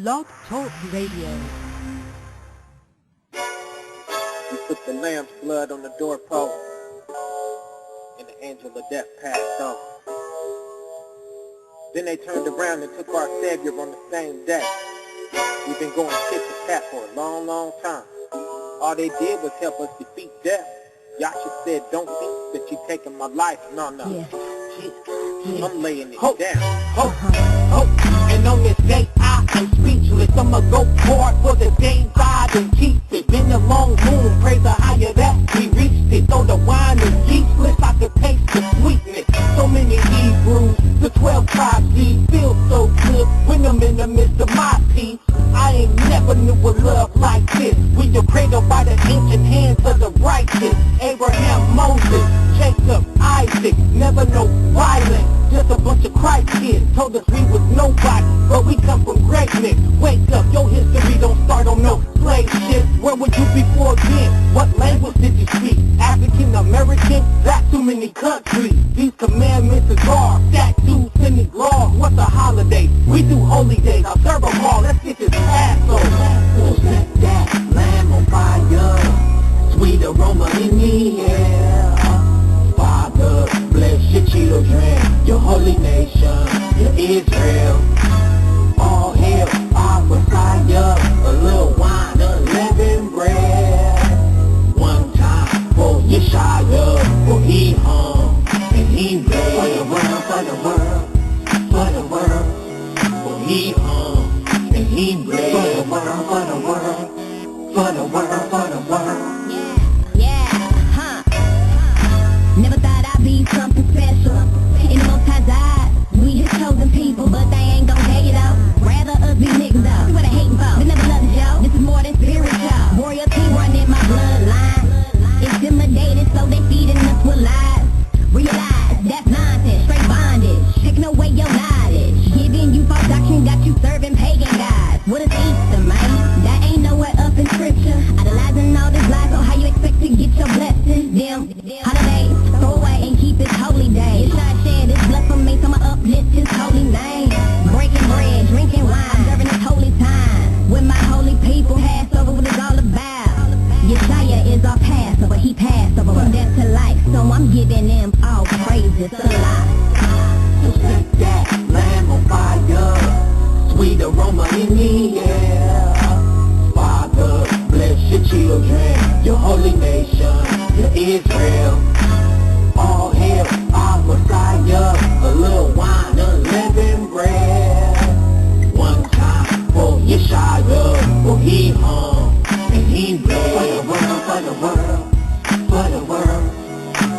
Blog Talk Radio. We put the lamb's blood on the doorpost, and the angel of death passed on. Then they turned around and took our Savior on the same day. We've been going tit for tat for a long, long time. All they did was help us defeat death. Yasha said, don't think that you're taking my life. No. Yeah. I'm laying it down. And on this day I am speechless. I'ma go hard for the day God and keep it. Been a long moon, praise the higher that we reached it. Though the wine is ceaseless, I could taste the sweetness. So many Hebrews, the 12 tribes, these feel so good when I'm in the midst of my peace. I ain't never knew a love like this. When you're cradled by the ancient hands of the righteous. Abraham, Moses, Jacob, Isaac, never no violence. Just a bunch of Christ kids told us we was nobody, but we come from greatness. Wake up, your history don't start on no slave shit. Where were you before then? What language did you speak? African American? That's too many countries. These commandments is ours, statutes and these laws. What's a holiday? We do holy days, I'll serve them all. Let's get this Passover. Set that lamb on fire, sweet aroma in the air. Father, bless your children, your holy nation, your Israel. All hail our Messiah, a little wine, unleavened bread. One time for Yeshua, for he hung and he bled. For the world, for the world, for the world, for he hung and he bled. For the world, for the world, for the world, for the world. Never thought I'd be something special. In the most high eyes, we his chosen people, but they ain't gon' take it out. Rather us be niggas out. What they hating for? They never loved y'all. This is more than spiritual. Royalty running my bloodline. Intimidated, so they feeding us with lies. Realize that's nonsense, straight bondage. Taking away your knowledge. Giving you false doctrine, got you serving pagan gods. What is Easter, man? That ain't nowhere up in scripture. Idolizing all this lies, so how you expect to get your blessings? Them holidays, throw away and keep it holy day. Yeshua shed his blood for me, so I'ma uplift his holy name. Breaking bread, drinking wine, serving his holy time. With my holy people, Passover, what it's all about. Yeshua is our Passover, he passed over from death to life, so I'm giving him all praises a lot. So set that lamb on fire, sweet aroma in the air. Father, bless your children, your holy nation, your Israel. All hail our Messiah, a little wine, unleavened bread. One time for Yeshua, for he hung and he bled. For the world, for the world, for the world,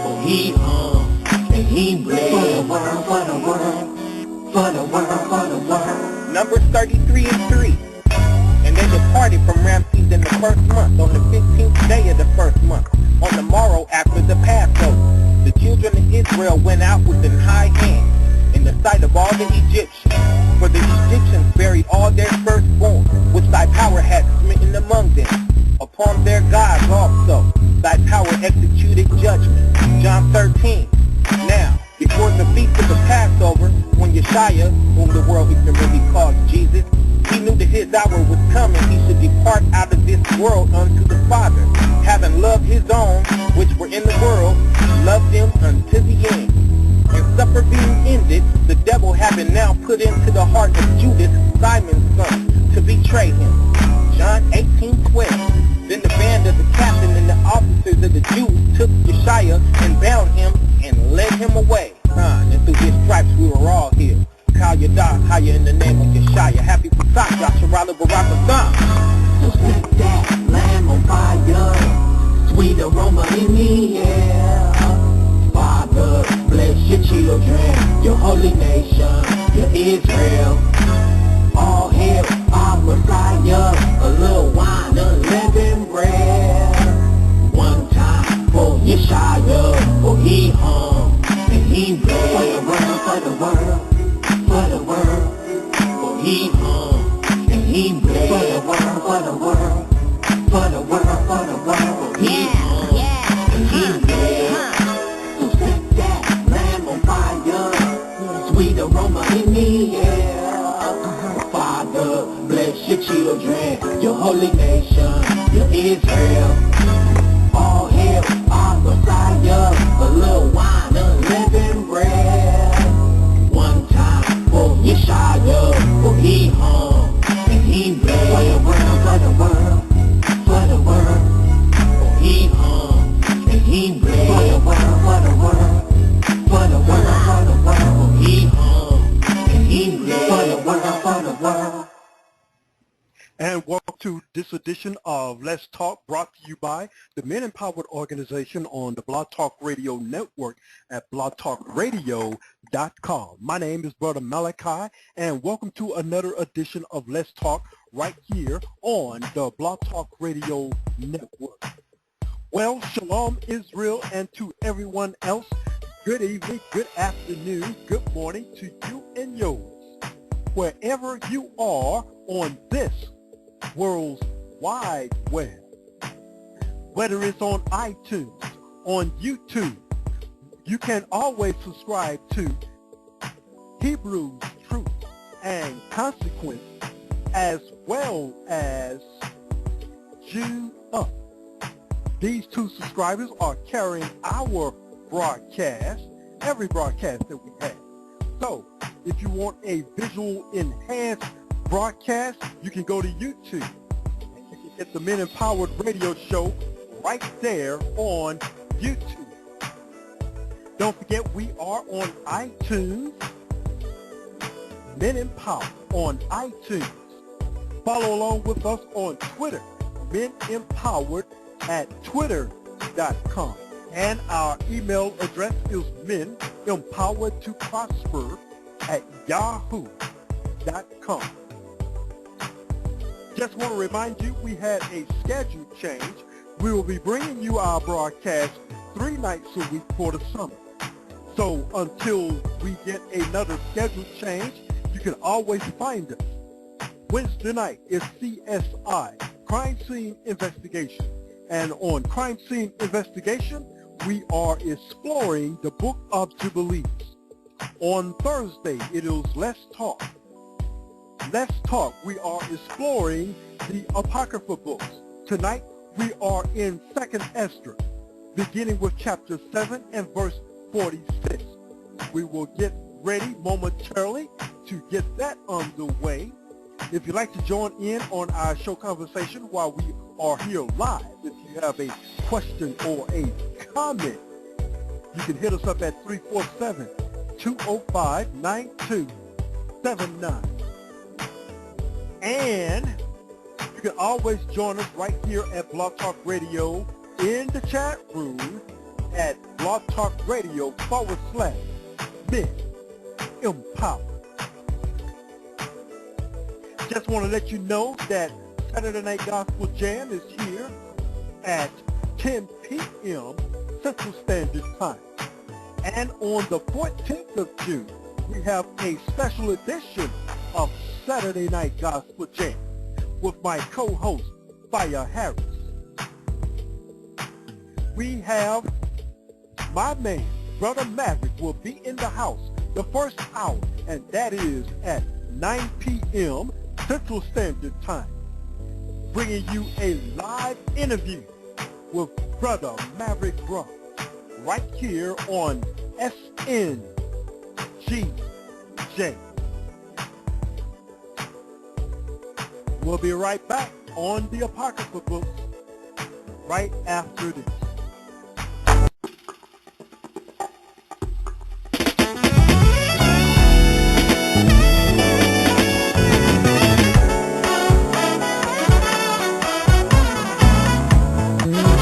for he hung and he bled. For the world, for the world, for the world, for the world. Numbers 33 and 3. And they departed from Ramses in the first month, on the 15th day of the first month, on the morrow after the Passover. The children of Israel went out with an high hand in the sight of all the Egyptians. For the Egyptians buried all their firstborn, which thy power had smitten among them. Upon their gods also thy power executed judgment. John 13. Now, before the feast of the Passover, when Yeshua, whom the world ignorantly calls Jesus, he knew that his hour was coming, he should depart out of this world unto the Father. Having loved his own, which were in the world, he loved them unto the end. And supper being ended, the devil having now put into the heart of Judas, Simon's son, to betray him. John 18:12. Then the band of the captain and the officers of the Jews took Yeshua and bound him and led him away. And through his stripes we were all healed. Call your dog higher in the name of Yeshua. Happy Pesach, Yasharala Barakatah. So set that lamb on fire, sweet aroma in the air. Father, bless your children, your holy nation, your Israel. All hail our Messiah, a little wine, unleavened bread. One time for Yeshua, for he hung and he bled. For the world, for the world, for the world, for he hung and he bled. For the world, for the world, for the world, for the world, for he hung and he bled. So set that lamb on fire, sweet aroma in the air. Father, Father, bless your children, your holy nation, your Israel. All hail our Messiah, a little wine, unleavened bread. One time for Yeshua, for he hung and he bled. For the world, for the world, for the world. For he hung and he bled. For the world, for the world, for the world, for the world. For he hung and he bled. For the world, for the world. And welcome to this edition of Let's Talk, brought to you by the Men Empowered organization on the Blog Talk Radio Network at blogtalkradio.com. My name is Brother Malachi, and welcome to another edition of Let's Talk right here on the Blog Talk Radio Network. Well, shalom Israel, and to everyone else, good evening, good afternoon, good morning to you and yours, wherever you are on this world's wide web. Whether it's on iTunes, on YouTube, you can always subscribe to Hebrews Truth and Consequence, as well as JEWEDuP. These two subscribers are carrying our broadcast, every broadcast that we have. So if you want a visual enhanced broadcast, you can go to YouTube. You can get the Men Empowered Radio Show right there on YouTube. Don't forget, we are on iTunes, Men Empowered on iTunes. Follow along with us on Twitter, Men Empowered at twitter.com. And our email address is menempoweredtoprosper at yahoo.com. Just want to remind you, we had a schedule change. We will be bringing you our broadcast 3 nights a week for the summer. So until we get another schedule change, you can always find us. Wednesday night is CSI, Crime Scene Investigation. And on Crime Scene Investigation, we are exploring the Book of Jubilees. On Thursday, it is Let's Talk. Let's Talk. We are exploring the Apocrypha books. Tonight, we are in 2nd Esdras, beginning with chapter 7 and verse 46. We will get ready momentarily to get that underway. If you'd like to join in on our show conversation while we are here live, if you have a question or a comment, you can hit us up at 347-205-9279. And you can always join us right here at Blog Talk Radio in the chat room at blogtalkradio.com/Men Empowered. Just want to let you know that Saturday Night Gospel Jam is here at 10 p.m. Central Standard Time. And on the 14th of June, we have a special edition of Saturday Night Gospel Jam with my co-host, Fire Harris. We have my man, Brother Maverick, will be in the house the first hour, and that is at 9 p.m. Central Standard Time, bringing you a live interview with Brother Maverick Rock right here on SNGJ. We'll be right back on the Apocrypha books right after this. God.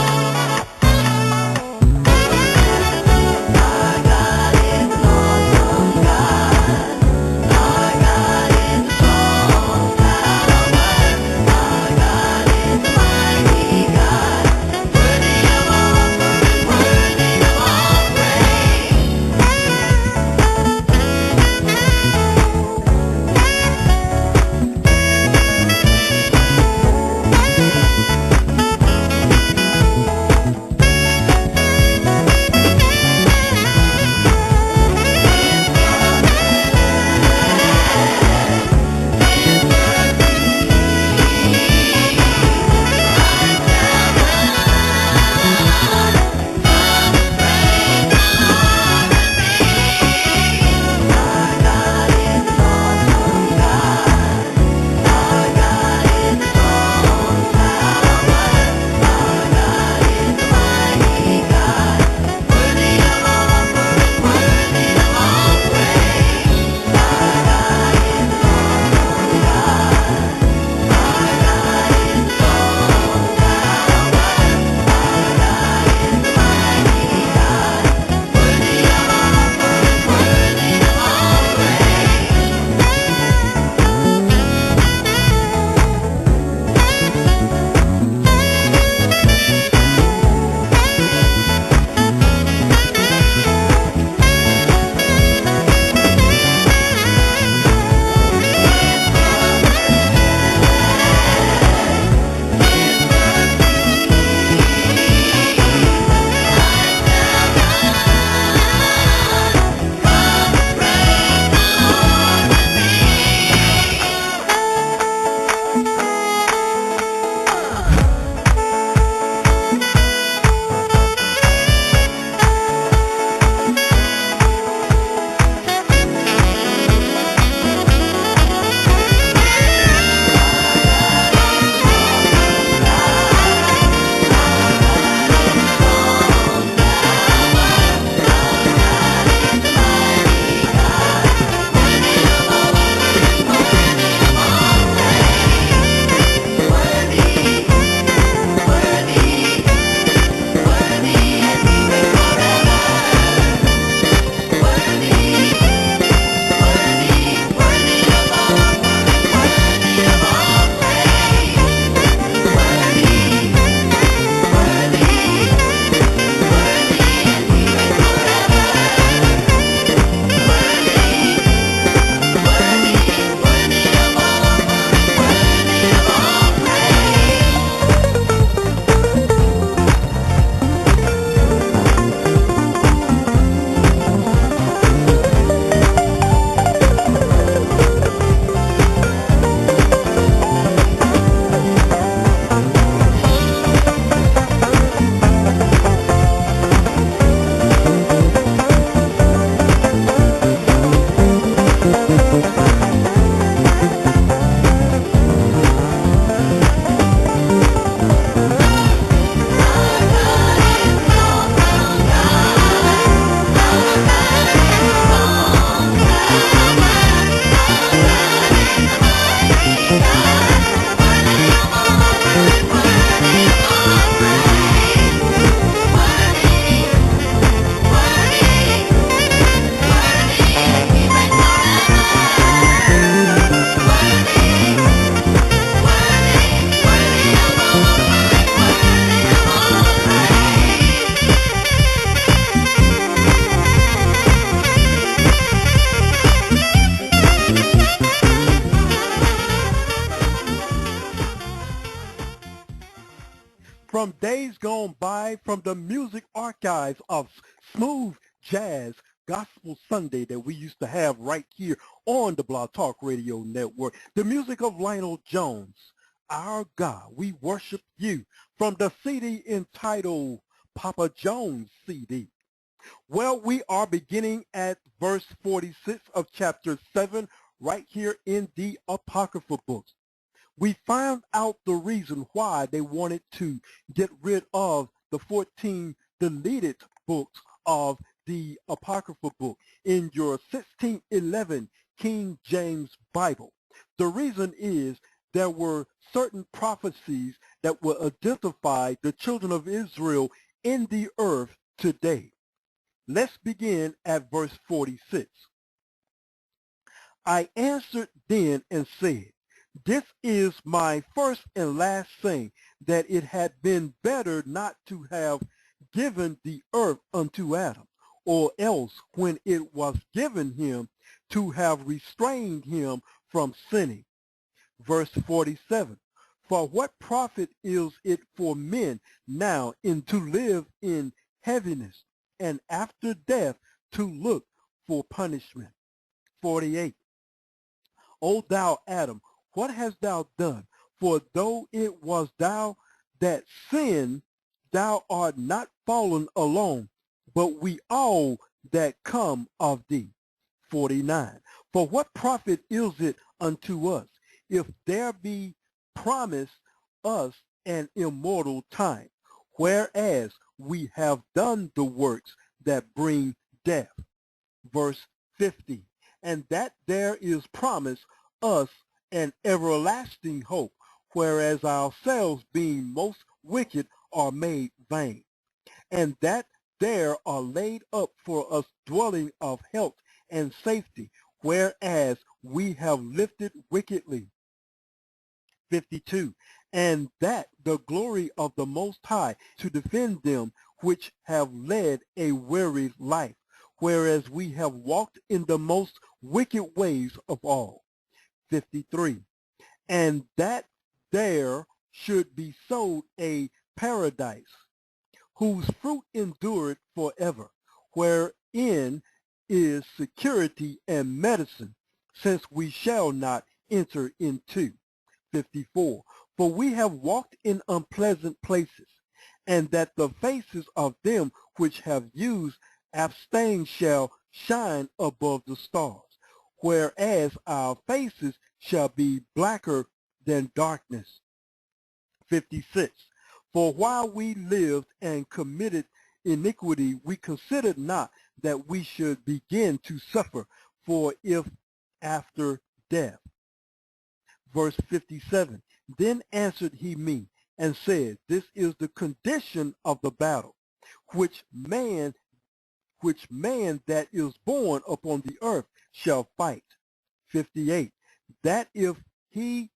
from days gone by, from the music archives of smooth jazz gospel Sunday that we used to have right here on the Blog Talk Radio Network. The music of Lionel Jones, Our God, We Worship You, from the CD entitled Papa Jones CD. Well, we are beginning at verse 46 of chapter 7 right here in the Apocrypha books. We found out the reason why they wanted to get rid of the 14 deleted books of the Apocrypha book in your 1611 King James Bible. The reason is there were certain prophecies that will identify the children of Israel in the earth today. Let's begin at verse 46. I answered then and said, this is my first and last saying, that it had been better not to have given the earth unto Adam, or else when it was given him, to have restrained him from sinning. Verse 47, for what profit is it for men now to live in heaviness, and after death to look for punishment? 48, O thou Adam, what hast thou done? For though it was thou that sinned, thou art not fallen alone, but we all that come of thee. 49. For what profit is it unto us, if there be promised us an immortal time, whereas we have done the works that bring death? Verse 50. And that there is promised us an everlasting hope, whereas ourselves being most wicked are made vain, and that there are laid up for us dwelling of health and safety, whereas we have lifted wickedly. 52. And that the glory of the Most High to defend them which have led a weary life, whereas we have walked in the most wicked ways of all. 53. And that there should be sowed a paradise, whose fruit endureth forever, wherein is security and medicine, since we shall not enter into. 54. For we have walked in unpleasant places, and that the faces of them which have used abstain shall shine above the stars, whereas our faces shall be blacker than darkness. 56. For while we lived and committed iniquity, we considered not that we should begin to suffer, for if after death. Verse 57. Then answered he me and said, this is the condition of the battle, which man that is born upon the earth shall fight. 58. That if he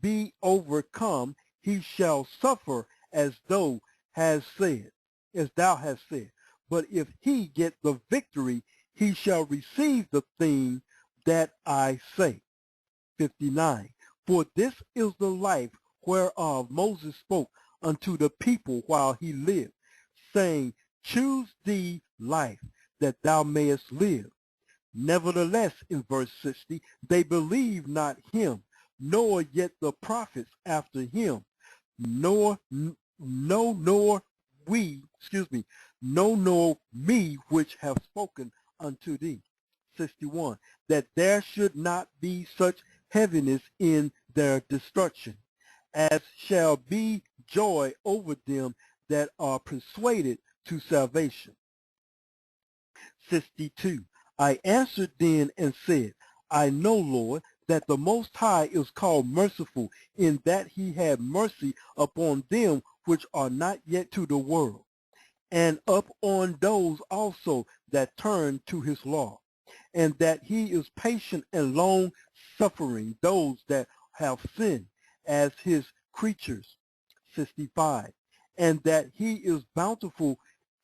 be overcome, he shall suffer as thou hast said. But if he get the victory, he shall receive the thing that I say. 59. For this is the life whereof Moses spoke unto the people while he lived, saying, choose thee life, that thou mayest live. Nevertheless, in verse 60, they believe not him, nor yet the prophets after him, nor me which have spoken unto thee. 61. That there should not be such heaviness in their destruction, as shall be joy over them that are persuaded to salvation. 62. I answered then and said, I know, Lord, that the Most High is called merciful, in that he had mercy upon them which are not yet to the world, and upon those also that turn to his law, and that he is patient and long-suffering those that have sinned as his creatures. 65. And that he is bountiful,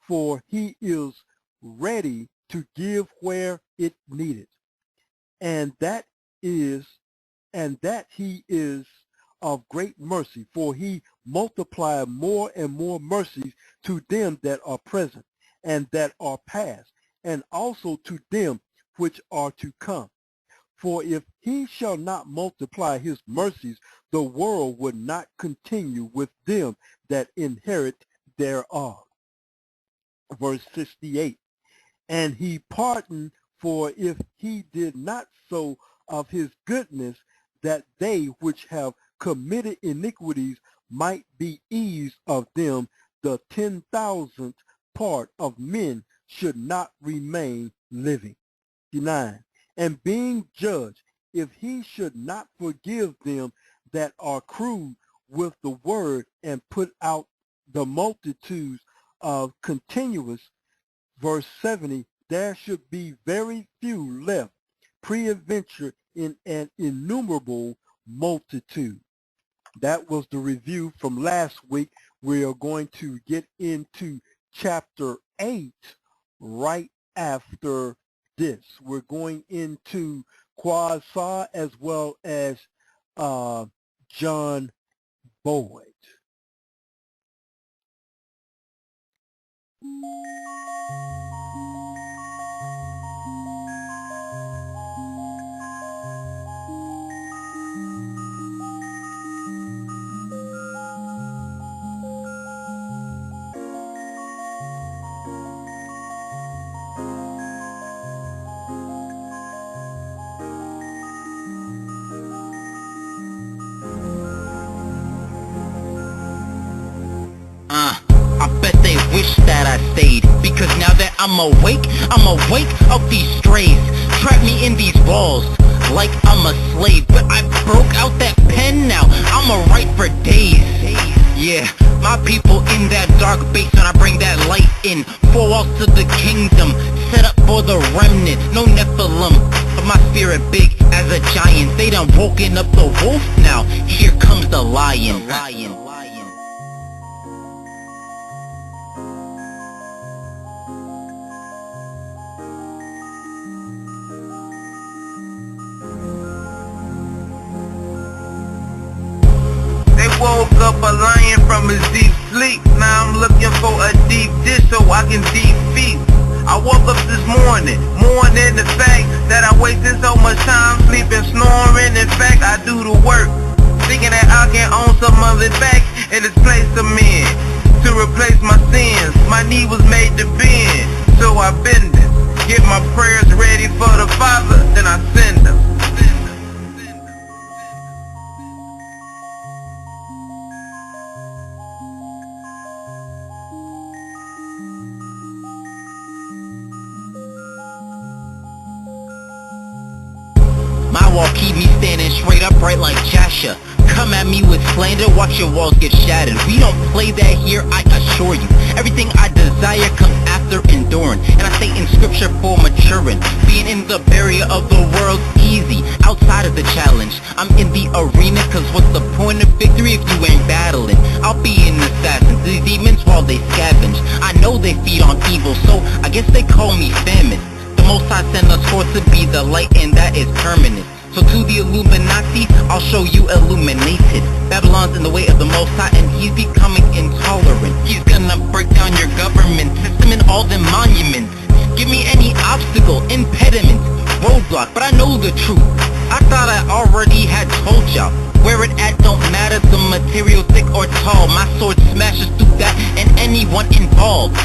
for he is ready to give where it needed, and that he is of great mercy, for he multiply more and more mercies to them that are present and that are past, and also to them which are to come. For if he shall not multiply his mercies, the world would not continue with them that inherit thereof. Verse 68. And he pardoned, for if he did not so of his goodness, that they which have committed iniquities might be eased of them, the 10,000th part of men should not remain living. 9. And being judged, if he should not forgive them that are crude with the word, and put out the multitudes of continuous, verse 70, there should be very few left, peradventure in an innumerable multitude. That was the review from last week. We are going to get into chapter 8 right after this. We're going into Quasar as well as John Boyd. I bet they wish that I stayed, because now that I'm awake of these strays. Trap me in these walls like I'm a slave, but I broke out that pen now, I'ma write for days. Yeah, my people in that dark base, when I bring that light in. 4 walls to the kingdom, set up for the remnant. No Nephilim, but my spirit big as a giant. They done woken up the wolf now, here comes the lion. Woke up a lion from his deep sleep. Now I'm looking for a deep dish so I can deep feast. I woke up this morning, mourning the fact that I wasted so much time sleeping, snoring. In fact, I do the work, thinking that I can own some of it back in this place I'm in, to replace my sins. My knee was made to bend, so I bend it. Get my prayers ready for the Father, then I send them. My wall keep me standing straight upright like Jasha. Come at me with slander, watch your walls get shattered. We don't play that here, I assure you. Everything I desire comes after enduring, and I say in scripture for maturing. Being in the barrier of the world's easy, outside of the challenge. I'm in the arena, cause what's the point of victory if you ain't battling? I'll be an assassin to these demons while they scavenge. I know they feed on evil, so I guess they call me famine. Most High send us forth to be the light, and that is permanent. So to the Illuminati, I'll show you illuminated. Babylon's in the way of the Most High, and he's becoming intolerant. He's gonna break down your government system and all them monuments. Give me any obstacle, impediment, roadblock, but I know the truth. I thought I already had told y'all. Where it at don't matter, the material thick or tall. My sword smashes through that and anyone involved.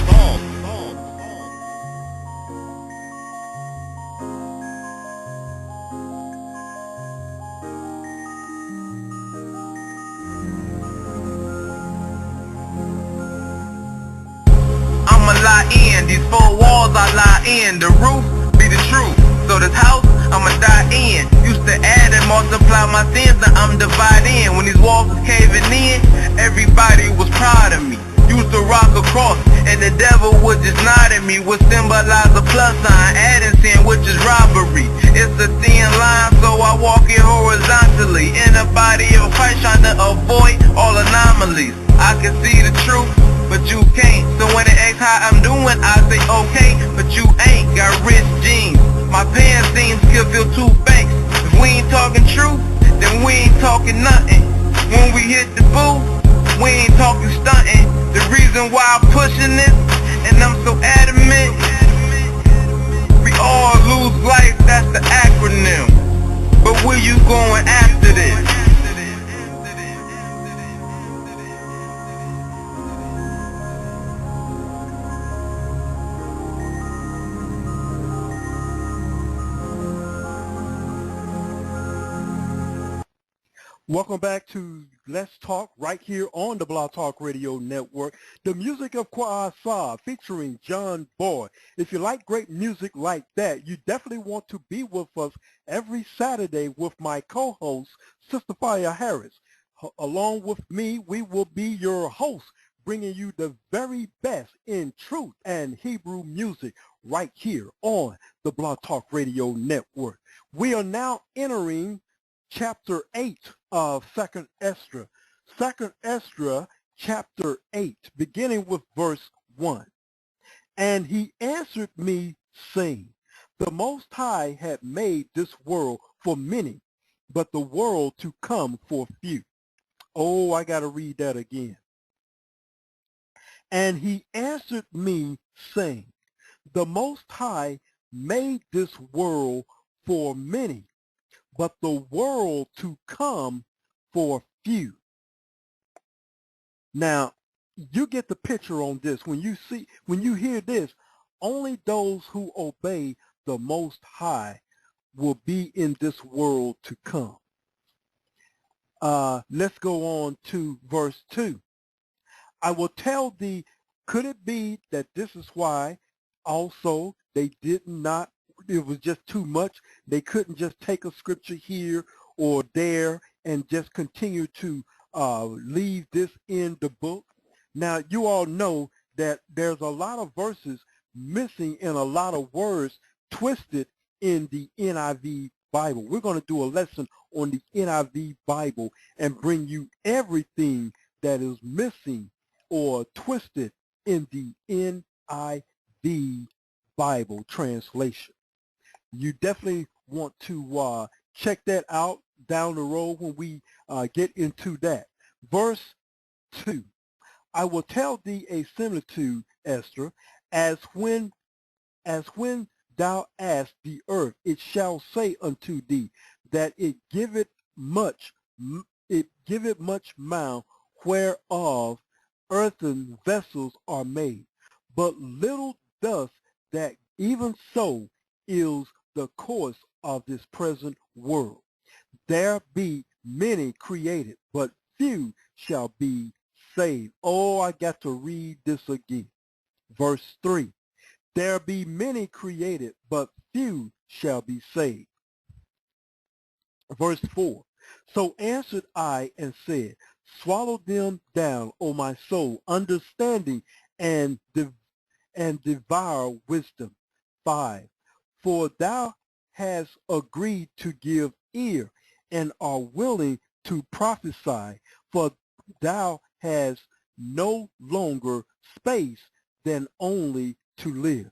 I'ma lie in, these 4 walls I lie in. The roof be the truth, so this house I'ma die in. Used to add and multiply my sins, now I'm dividing. When these walls was caving in, everybody was proud of me. Used to rock a cross, and the devil would just nod at me. Would symbolize a plus sign, adding sin, which is robbery. It's a thin line, so I walk it horizontally. In the body of Christ, trying to avoid all anomalies. I can see the truth, but you can't. So when they ask how I'm doing, I say okay, but you ain't. Got rich jeans, my pants seem still feel 2 banks. If we ain't talking truth, then we ain't talking nothing. When we hit the booth, We ain't talking stunting. The reason why I'm pushing this, and I'm so adamant, we all lose life, that's the acronym. But where you going after this? Welcome back to Let's Talk right here on the Blog Talk Radio Network. The music of Kwasa featuring John Boy. If you like great music like that, you definitely want to be with us every Saturday with my co-host, Sister Fire Harris. Along with me, we will be your hosts, bringing you the very best in truth and Hebrew music right here on the Blog Talk Radio Network. We are now entering Chapter 8 of 2nd Esdras. 2nd Esdras, chapter 8, beginning with verse 1. And he answered me, saying, the Most High had made this world for many, but the world to come for few. Oh, I got to read that again. And he answered me, saying, the Most High made this world for many, but the world to come for few. Now, you get the picture on this. When you hear this, only those who obey the Most High will be in this world to come. Let's go on to verse 2. I will tell thee, could it be that this is why also they did not, it was just too much. They couldn't just take a scripture here or there and just continue to leave this in the book. Now, you all know that there's a lot of verses missing and a lot of words twisted in the NIV Bible. We're going to do a lesson on the NIV Bible and bring you everything that is missing or twisted in the NIV Bible translation. You definitely want to check that out down the road when we get into that. Verse 2. I will tell thee a similitude, Esther, as when thou asked the earth, it shall say unto thee that it giveth much mound whereof earthen vessels are made. But little doth that even so is the course of this present world. There be many created, but few shall be saved. Oh, I got to read this again. Verse 3. There be many created, but few shall be saved. Verse 4. So answered I and said, swallow them down, O my soul, understanding and devour wisdom. 5. For thou hast agreed to give ear and are willing to prophesy, for thou hast no longer space than only to live.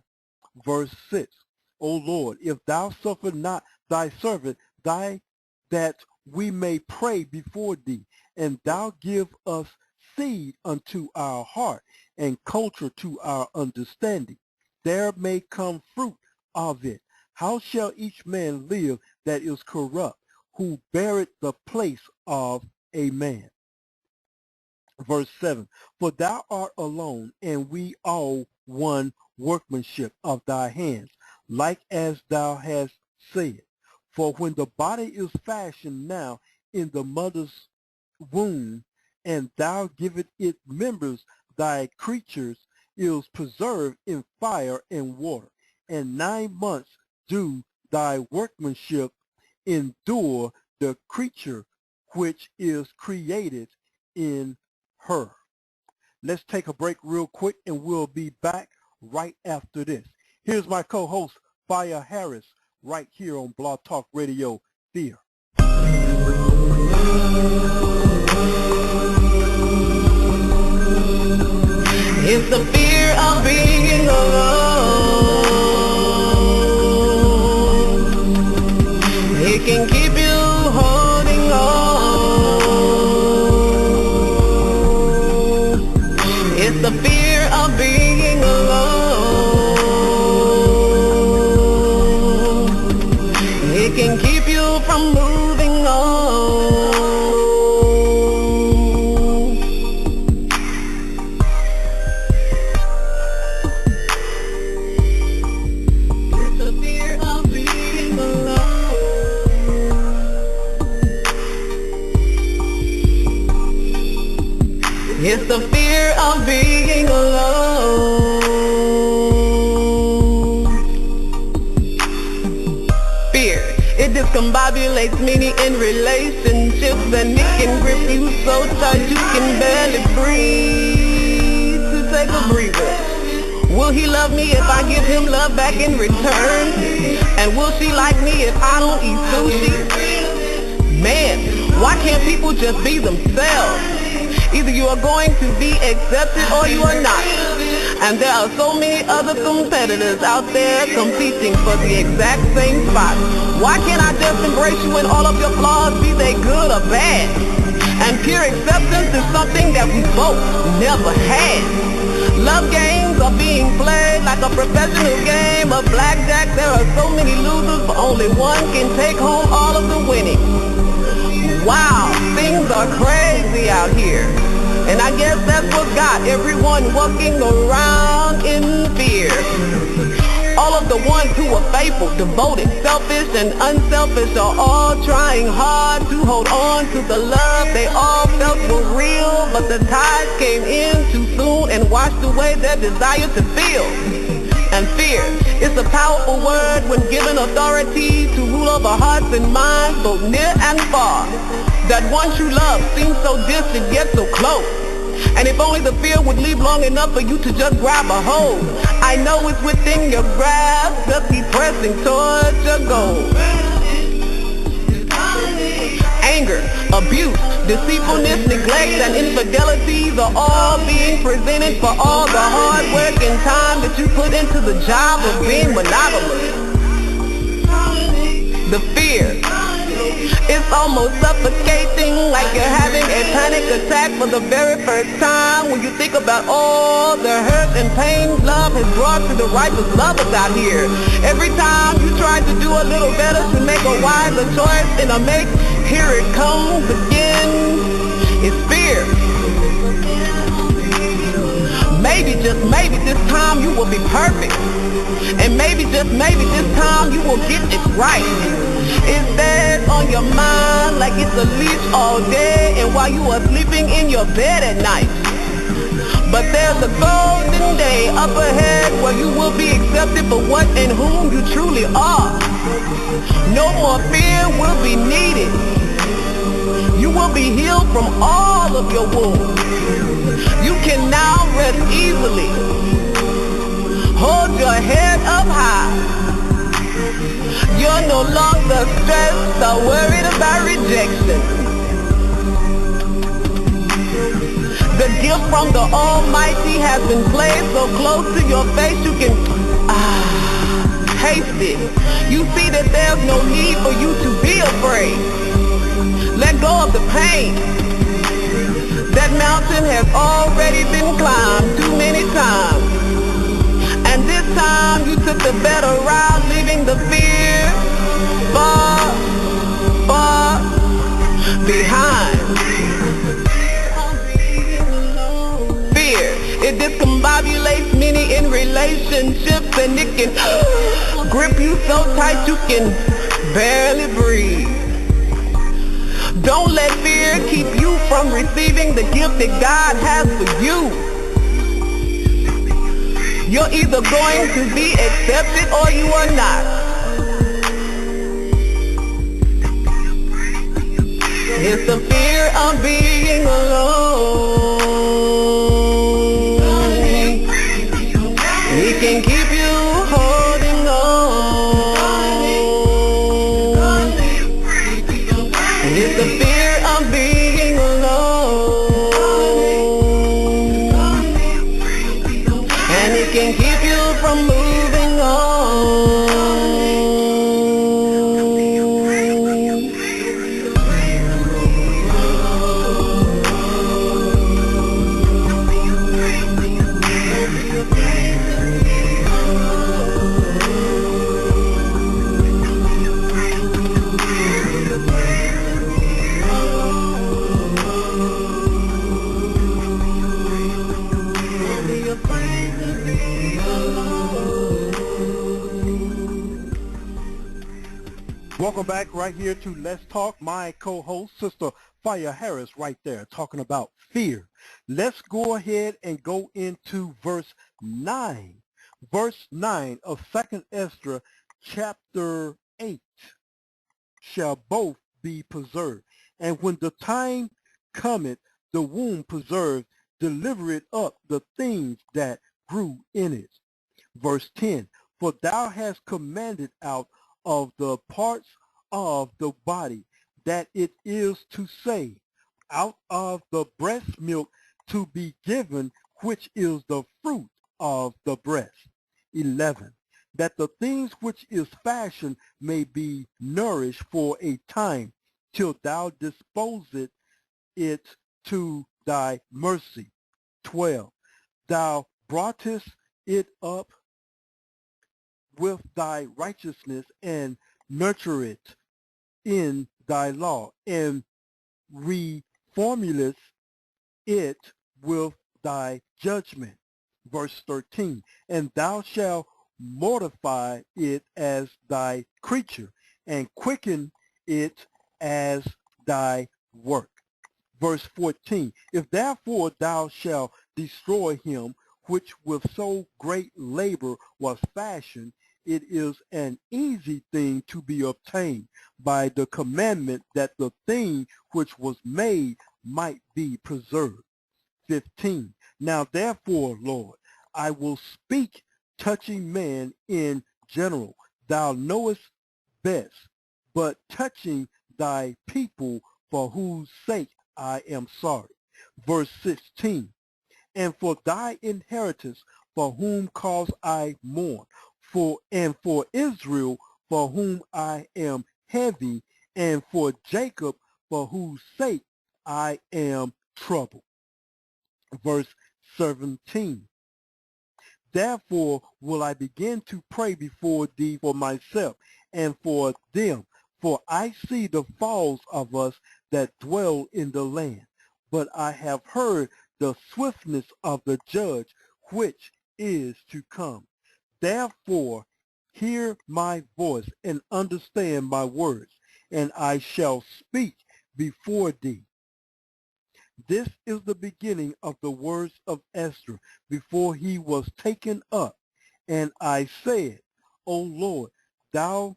Verse 6. O Lord, if thou suffer not thy servant, that we may pray before thee, and thou give us seed unto our heart and culture to our understanding, there may come fruit of it. How shall each man live that is corrupt, who beareth the place of a man? Verse 7. For thou art alone, and we all one workmanship of thy hands, like as thou hast said. For when the body is fashioned now in the mother's womb, and thou givest it members, thy creatures is preserved in fire and water, and 9 months do thy workmanship endure the creature which is created in her. Let's take a break real quick and we'll be back right after this. Here's my co-host, Fire Harris, right here on Blog Talk Radio Fear. It's the fear of being alone. It can keep you holding on. It's the fear of being alone. Fear, it discombobulates meaning in relationships, and it can grip you so tight you can barely breathe. To take a breather. Will he love me if I give him love back in return? And will she like me if I don't eat sushi? Man, why can't people just be themselves? Either you are going to be accepted or you are not. And there are so many other competitors out there competing for the exact same spot. Why can't I just embrace you in all of your flaws, be they good or bad? And pure acceptance is something that we both never had. Love games are being played like a professional game of blackjack. There are so many losers, but only one can take home all of the winning. Wow, things are crazy out here. And I guess that's what got everyone walking around in fear. All of the ones who are faithful, devoted, selfish, and unselfish are all trying hard to hold on to the love they all felt were real, but the tide came in too soon and washed away their desire to feel. And fear, it's a powerful word when given authority to rule over hearts and minds, both near and far. That one true love seems so distant yet so close. And if only the fear would leave long enough for you to just grab a hold. I know it's within your grasp, just keep pressing towards your goal. Anger, abuse, deceitfulness, neglect, and infidelities are all being presented for all the hard work and time that you put into the job of being monogamous. The fear, it's almost suffocating, like you're having a panic attack for the very first time when you think about all the hurt and pain love has brought to the righteous lovers out here. Every time you try to do a little better to make a wiser choice in a make, here it comes again. It's fear. Maybe, just maybe this time you will be perfect. And maybe, just maybe this time you will get it right. It's there on your mind like it's a leash all day and while you are sleeping in your bed at night. But there's a golden day up ahead where you will be accepted for what and whom you truly are. No more fear will be needed. You will be healed from all of your wounds. You can now rest easily. Hold your head up high. You're no longer stressed or worried about rejection. The gift from the Almighty has been placed so close to your face you can taste it. You see that there's no need for you to be afraid. Let go of the pain. That mountain has already been climbed too many times. And this time you took the better route, leaving the fear far, far behind. Fear, it discombobulates many in relationships, and it can grip you so tight you can barely breathe. Don't let fear keep you from receiving the gift that God has for you. You're either going to be accepted or you are not. It's the fear of being alone. It can keep you holding on. It's the fear of being alone. And it can keep you from moving on. Welcome back right here to Let's Talk. My co-host, Sister Fire Harris right there talking about fear. Let's go ahead and go into verse 9. Verse 9 of 2nd Esdras chapter 8 shall both be preserved. And when the time cometh, the womb preserved, deliver it up the things that grew in it. Verse 10, for thou hast commanded out of the parts of the body that it is to say, out of the breast milk to be given, which is the fruit of the breast. 11, that the things which is fashioned may be nourished for a time, till thou dispose it to thy mercy. 12, thou broughtest it up with thy righteousness and nurture it in thy law, and reformulate it with thy judgment. Verse 13, and thou shalt mortify it as thy creature, and quicken it as thy work. Verse 14, if therefore thou shalt destroy him which with so great labor was fashioned, it is an easy thing to be obtained by the commandment that the thing which was made might be preserved. 15, now therefore, Lord, I will speak touching man in general. Thou knowest best, but touching thy people, for whose sake I am sorry. Verse 16, and for thy inheritance, for whom cause I mourn, for Israel, for whom I am heavy, and for Jacob, for whose sake I am troubled. Verse 17, therefore will I begin to pray before thee for myself and for them, for I see the falls of us that dwell in the land. But I have heard the swiftness of the judge which is to come. Therefore hear my voice and understand my words, and I shall speak before thee. This is the beginning of the words of Esdras before he was taken up. And I said, O Lord, thou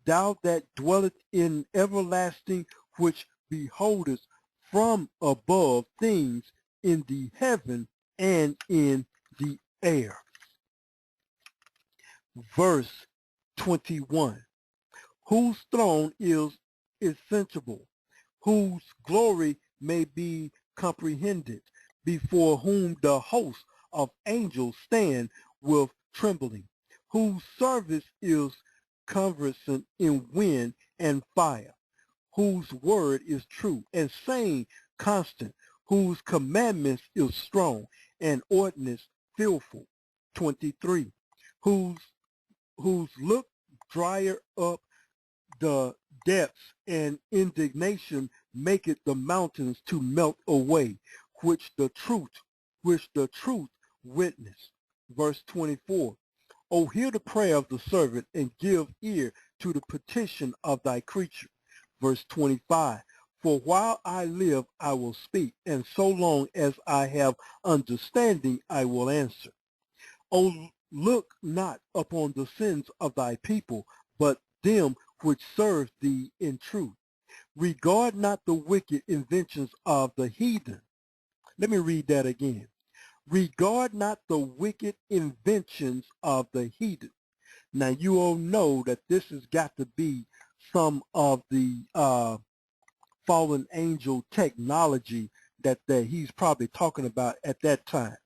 that dwellest in everlasting, which beholdest from above things in the heaven and in the air. Verse 21, whose throne is insensible, whose glory may be comprehended, before whom the host of angels stand with trembling, whose service is conversant in wind and fire, whose word is true and saying constant, whose commandments is strong and ordinance fearful. 23, whose look drier up the depths, and indignation maketh the mountains to melt away, which the truth witness. Verse 24, O hear the prayer of the servant, and give ear to the petition of thy creature. Verse 25, for while I live I will speak, and so long as I have understanding I will answer. O look not upon the sins of thy people, but them which serve thee in truth. Regard not the wicked inventions of the heathen. Let me read that again. Regard not the wicked inventions of the heathen. Now you all know that this has got to be some of the fallen angel technology that he's probably talking about at that time.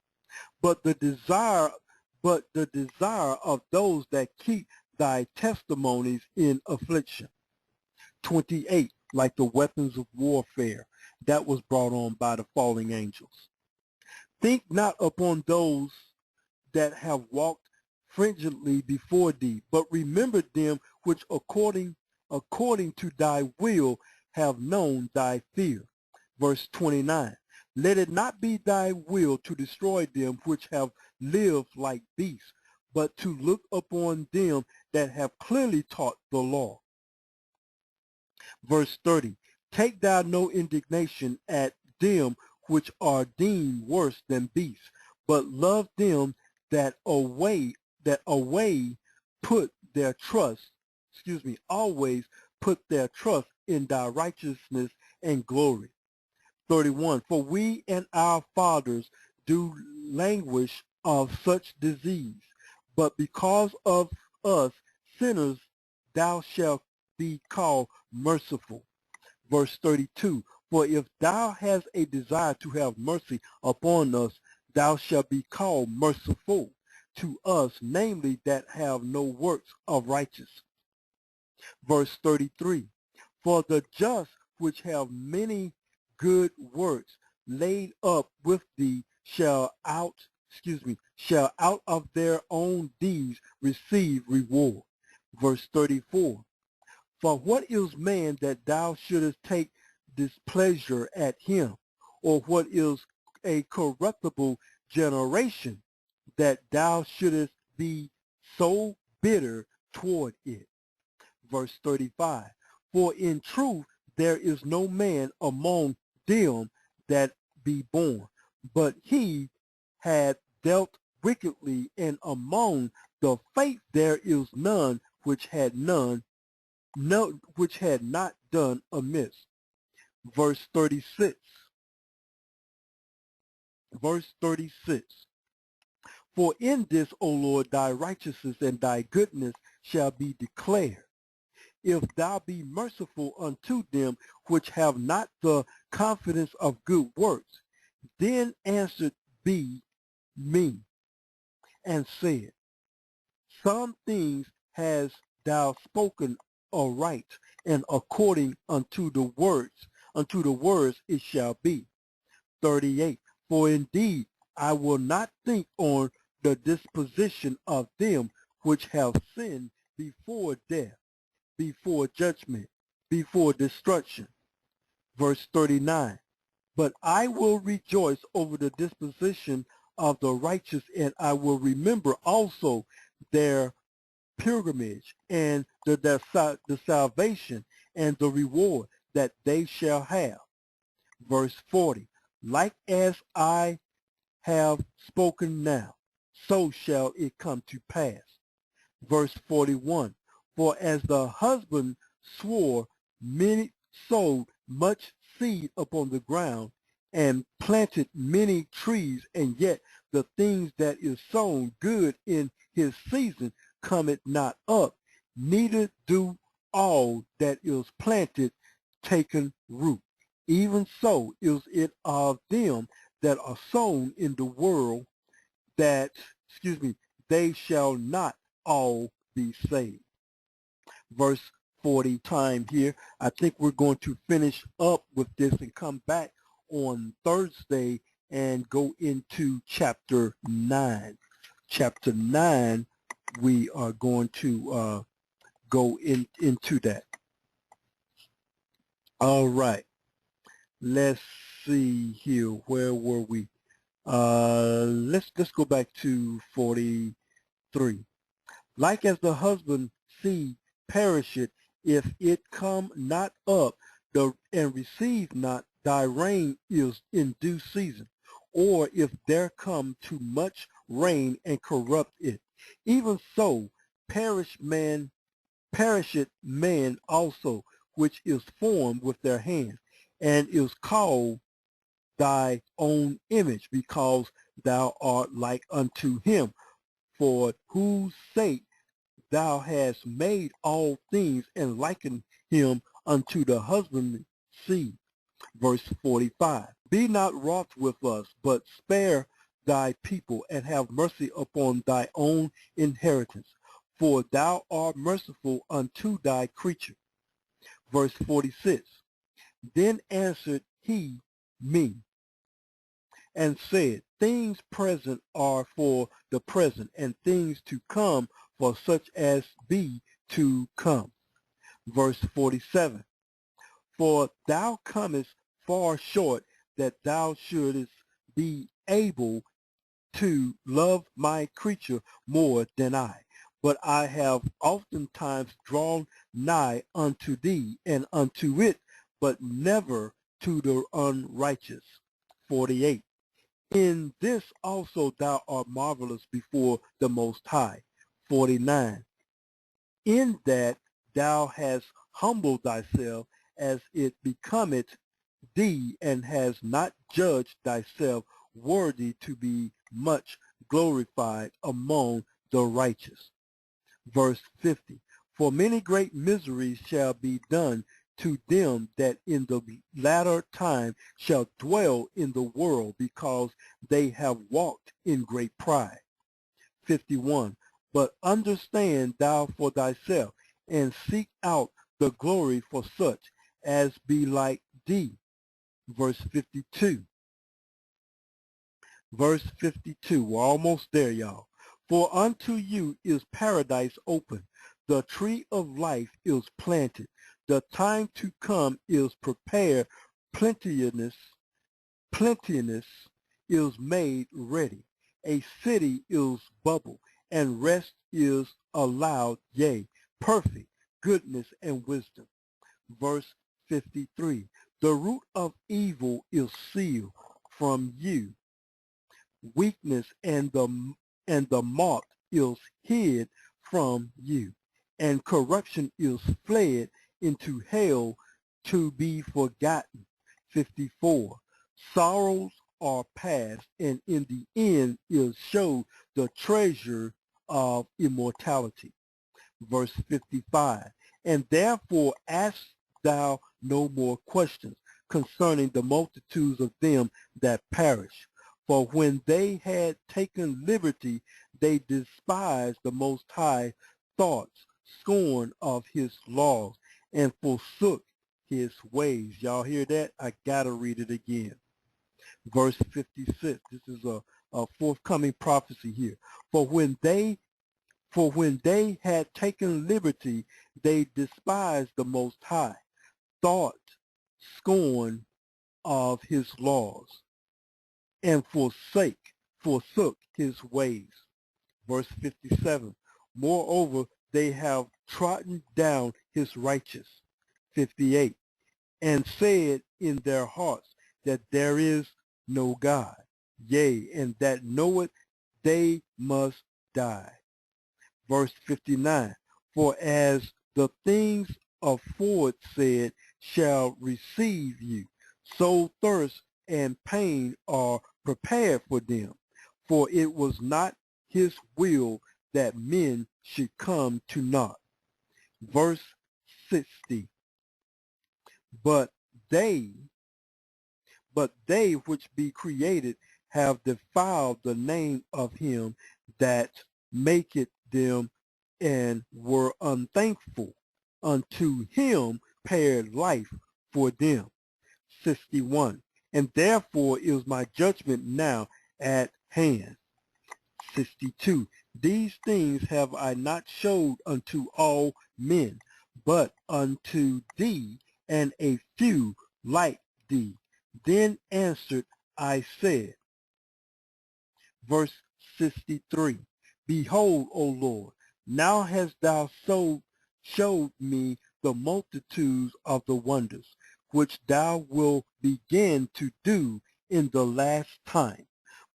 But the desire of those that keep thy testimonies in affliction. 28, like the weapons of warfare that was brought on by the falling angels. Think not upon those that have walked frigidly before thee, but remember them which according to thy will have known thy fear. Verse 29, let it not be thy will to destroy them which have lived like beasts, but to look upon them that have clearly taught the law. Verse 30, Take thou no indignation at them which are deemed worse than beasts, but love them that away put their trust, always put their trust in thy righteousness and glory. 31. For we and our fathers do languish of such disease, but because of us sinners thou shalt be called merciful. Verse 32. For if thou hast a desire to have mercy upon us, thou shalt be called merciful to us, namely that have no works of righteousness. Verse 33. For the just which have many good works laid up with thee shall out of their own deeds receive reward. Verse 34. For what is man that thou shouldest take displeasure at him, or what is a corruptible generation that thou shouldest be so bitter toward it? Verse 35. For in truth there is no man among them that be born, but he had dealt wickedly, and among the faith there is none which had not done amiss. Verse 36. Verse 36. For in this, O Lord, thy righteousness and thy goodness shall be declared. If thou be merciful unto them which have not the confidence of good works. Then answered be me, and said, some things hast thou spoken aright, and according unto the words it shall be. 38. For indeed I will not think on the disposition of them which have sinned before death, before judgment, before destruction. Verse 39. But I will rejoice over the disposition of the righteous, and I will remember also their pilgrimage and the salvation and the reward that they shall have. Verse 40. Like as I have spoken now, so shall it come to pass. Verse 41. For as the husband swore, many sowed much seed upon the ground, and planted many trees, and yet the things that is sown good in his season cometh not up, neither do all that is planted taken root. Even so is it of them that are sown in the world, that, they shall not all be saved. Verse 40 time here. I think we're going to finish up with this and come back on Thursday and go into chapter 9. Chapter 9, we are going to go into that. All right. Let's see here. Where were we? Let's go back to 43. Like as the husband seed perisheth, if it come not up, and receive not, thy rain is in due season, or if there come too much rain and corrupt it. Even so perisheth man also, which is formed with their hands, and is called thy own image, because thou art like unto him, for whose sake thou hast made all things, and likened him unto the husband's seed. Verse 45. Be not wroth with us, but spare thy people, and have mercy upon thy own inheritance, for thou art merciful unto thy creature. Verse 46. Then answered he me, and said, things present are for the present, and things to come for such as be to come. Verse 47. For thou comest far short that thou shouldest be able to love my creature more than I. But I have oftentimes drawn nigh unto thee, and unto it but never to the unrighteous. 48. In this also thou art marvelous before the Most High. 49. In that thou hast humbled thyself as it becometh thee, and hast not judged thyself worthy to be much glorified among the righteous. Verse 50. For many great miseries shall be done to them that in the latter time shall dwell in the world, because they have walked in great pride. 51. But understand thou for thyself, and seek out the glory for such as be like thee. Verse 52. Verse 52. We're almost there, y'all. For unto you is paradise open. The tree of life is planted. The time to come is prepared. Plenteousness is made ready. A city is bubbled, and rest is allowed, yea, perfect goodness and wisdom. Verse 53. The root of evil is sealed from you. Weakness and the moth is hid from you, and corruption is fled into hell to be forgotten. 54. Sorrows are past, and in the end is showed the treasure of immortality. Verse 55. And therefore ask thou no more questions concerning the multitudes of them that perish. For when they had taken liberty, they despised the Most High thoughts, scorn of his laws, and forsook his ways. Y'all hear that? I gotta read it again. Verse 56. This is a forthcoming prophecy here. For when they had taken liberty, they despised the Most High, thought scorn of his laws, and forsook his ways. Verse 57. Moreover, they have trodden down his righteous. 58. And said in their hearts that there is no God, yea, and that knoweth they must die. Verse 59. For as the things aforesaid shall receive you, so thirst and pain are prepared for them. For it was not his will that men should come to naught. Verse 60. But they which be created have defiled the name of him that maketh them, and were unthankful. Unto him paired life for them. 61. And therefore is my judgment now at hand. 62. These things have I not showed unto all men, but unto thee and a few like thee. Then answered I said, verse 63, Behold, O Lord, now hast thou showed me the multitudes of the wonders, which thou wilt begin to do in the last time.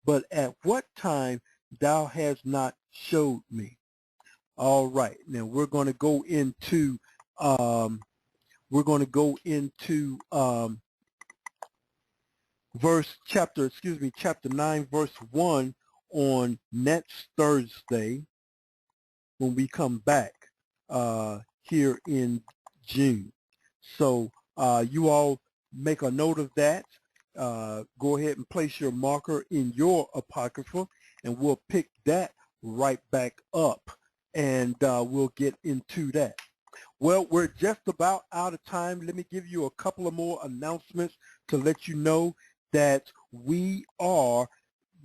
But at what time thou hast not showed me. All right, now we're going to go into chapter 9, verse 1 on next Thursday when we come back here in June. So you all make a note of that. Go ahead and place your marker in your Apocrypha, and we'll pick that right back up, and we'll get into that. Well, we're just about out of time. Let me give you a couple of more announcements to let you know that we are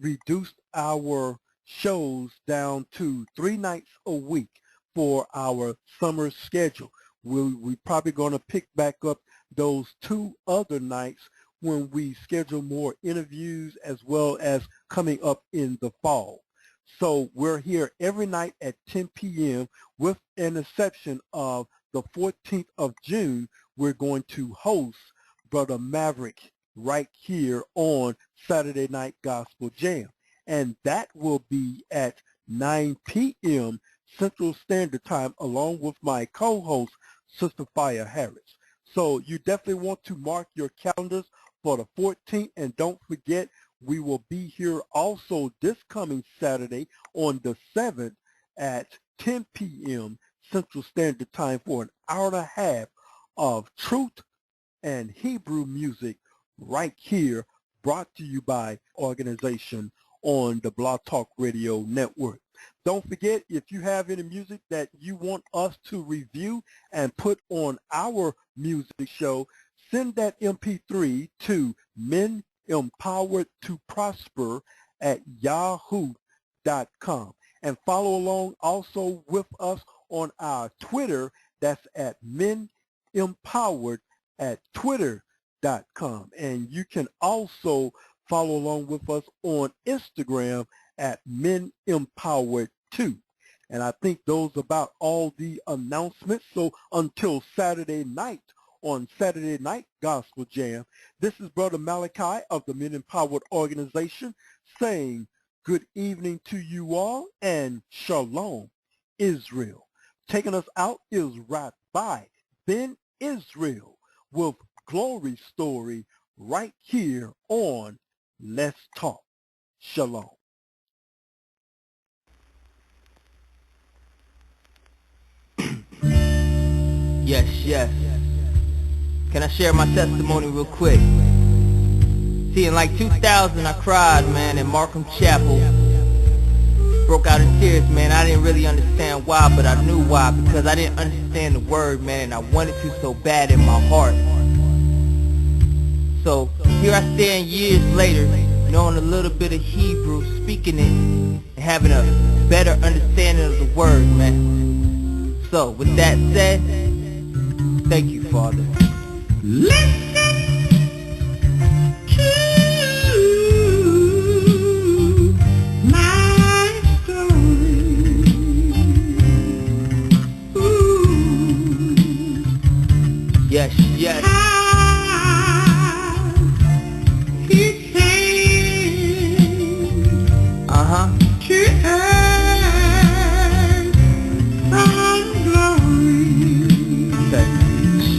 reduced our shows down to 3 nights a week for our summer schedule. We're probably going to pick back up those 2 other nights when we schedule more interviews, as well as coming up in the fall. So we're here every night at 10 p.m. with an exception of the 14th of June, we're going to host Brother Maverick right here on Saturday Night Gospel Jam. And that will be at 9 p.m. Central Standard Time, along with my co-host, Sister Fire Harris. So you definitely want to mark your calendars for the 14th, and don't forget, we will be here also this coming Saturday on the 7th at 10 p.m. Central Standard Time for an hour and a half of truth and Hebrew music right here, brought to you by organization on the Blog Talk Radio Network. Don't forget, if you have any music that you want us to review and put on our music show, send that MP3 to menempoweredtoprosper@yahoo.com. And follow along also with us on our Twitter. That's at menempowered@twitter.com. And you can also follow along with us on Instagram at menempowered2. And I think those are about all the announcements. So until Saturday night, on Saturday Night Gospel Jam, this is Brother Malachi of the Men Empowered Organization saying good evening to you all and Shalom, Israel. Taking us out is Rabbi Ben Israel with Glory Story right here on Let's Talk. Shalom. Yes, yes. Can I share my testimony real quick? See, in like 2000, I cried, man, in Markham Chapel. Broke out in tears, man. I didn't really understand why, but I knew why, because I didn't understand the word, man, and I wanted to so bad in my heart. So here I stand years later, knowing a little bit of Hebrew, speaking it, and having a better understanding of the word, man. So with that said, thank you, Father. Listen to my story. Ooh. Yes, yes. He came to earth from glory. Okay.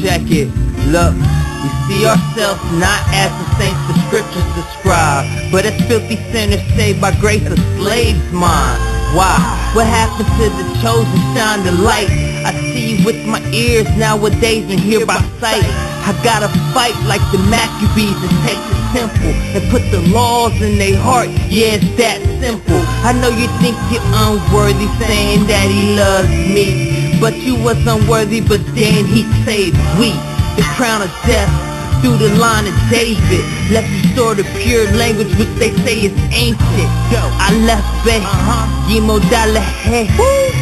Check it. Look, we see ourselves not as the saints the scriptures describe, but as filthy sinners saved by grace of slaves' mind. Why? What happened to the chosen shine the light? I see with my ears nowadays and hear by sight. I gotta fight like the Maccabees and take the temple and put the laws in their heart. Yeah, it's that simple. I know you think you're unworthy, saying that he loves me, but you was unworthy, but then he saved we. The crown of death through the line of David left restored the pure language which they say is ancient. I left Bay, Yimo Dalahe.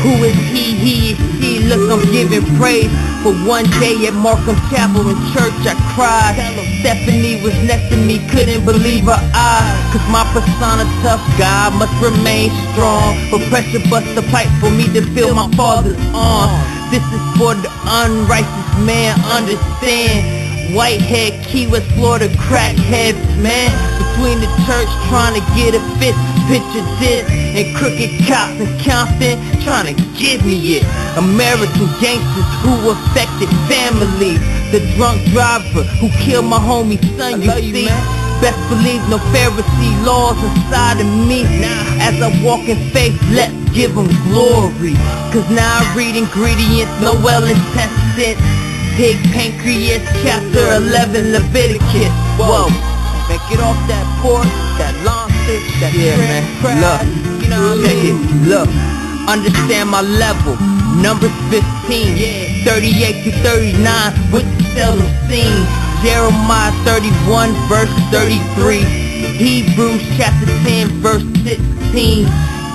Who is he? He is she. Look, I'm giving praise. For one day at Markham Chapel in church I cried. Stephanie was next to me, couldn't believe her eyes. Cause my persona tough, God must remain strong. But pressure bust the pipe for me to feel my father's arms. This is for the unrighteous man, understand. Whitehead, Key West, Florida, crackheads, man. Between the church trying to get a fist, picture this. And crooked cops in Compton trying to give me it. American gangsters who affected families. The drunk driver who killed my homie son, you see. Best believe no Pharisee laws inside of me. As I walk in faith, let's give them glory. Cause now I read ingredients, no well-intested. Pig pancreas, chapter 11, Leviticus. Whoa, man, get off that pork, that long stick, that man. Look, you know what I mean? Look, understand my level. Numbers 15, 38 to 39, which is seldom seen. Jeremiah 31, verse 33. Hebrews chapter 10, verse 16.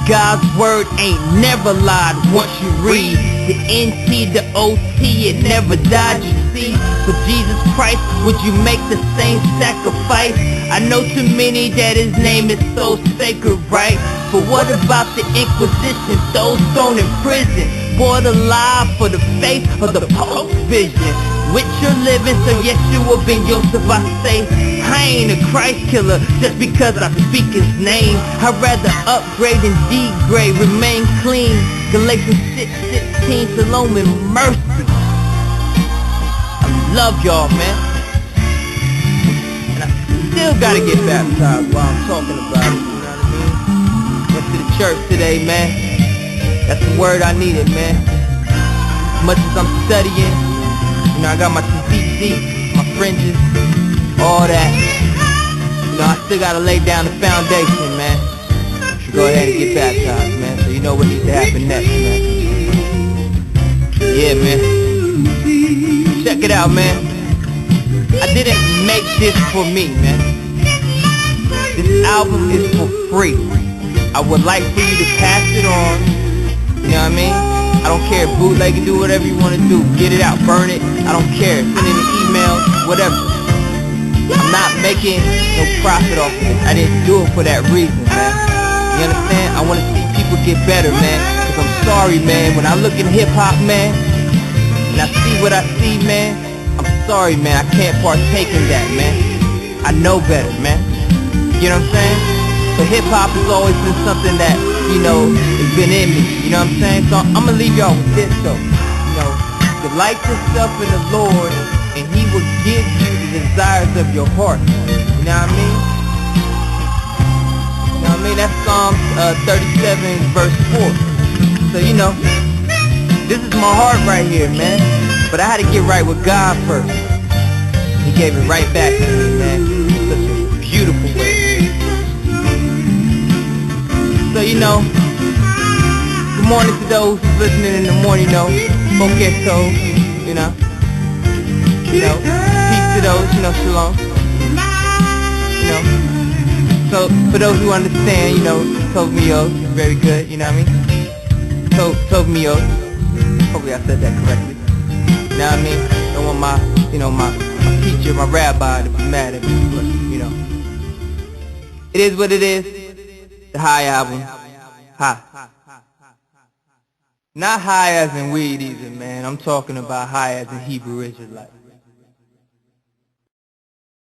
God's word ain't never lied once you read. The NT, the OT, it never died, you see. For Jesus Christ, would you make the same sacrifice? I know too many that his name is so sacred, right? But what about the Inquisition, those thrown in prison? bought alive for the faith of the post-vision. With your living, so Yeshua ben Yosef, I say, I ain't a Christ killer just because I speak his name. I'd rather upgrade than degrade, remain clean. Galatians 6:16, shalom and mercy. I love y'all, man. And I still gotta get baptized while I'm talking about it, you know what I mean? Went to the church today, man. That's the word I needed, man. As much as I'm studying, you know, I got my TCC, my fringes, all that. You know, I still gotta lay down the foundation, man. So go ahead and get baptized, man. So you know what needs to happen next, man. Yeah, man. Check it out, man. I didn't make this for me, man. This album is for free. I would like for you to pass it on. You know what I mean? I don't care, bootleg and do whatever you want to do. Get it out, burn it, I don't care. Send in an email, whatever. I'm not making no profit off of it. I didn't do it for that reason, man. You understand? I want to see people get better, man. Cause I'm sorry, man, when I look at hip-hop, man, and I see what I see, man, I'm sorry, man, I can't partake in that, man. I know better, man. You know what I'm saying? But hip-hop has always been something that, you know, has been in me, you know what I'm saying? So I'm gonna leave y'all with this though. You know, delight yourself in the Lord and he will give you the desires of your heart. You know what I mean? You know what I mean? That's Psalms 37 verse 4. So you know, this is my heart right here, man. But I had to get right with God first. He gave it right back to me, man. Such a beautiful way. So you know, good morning to those who's listening in the morning, you know, Boketo, you know, peace to those, you know, shalom, you know. So for those who understand, you know, Tovmio, very good, you know what I mean? Tovmio, hopefully I said that correctly. You know what I mean? Don't want my, you know, my teacher, my rabbi to be mad at me, but you know, it is what it is. The high album, high. Not high as in weed either, man. I'm talking about high as in Hebrew Israelite.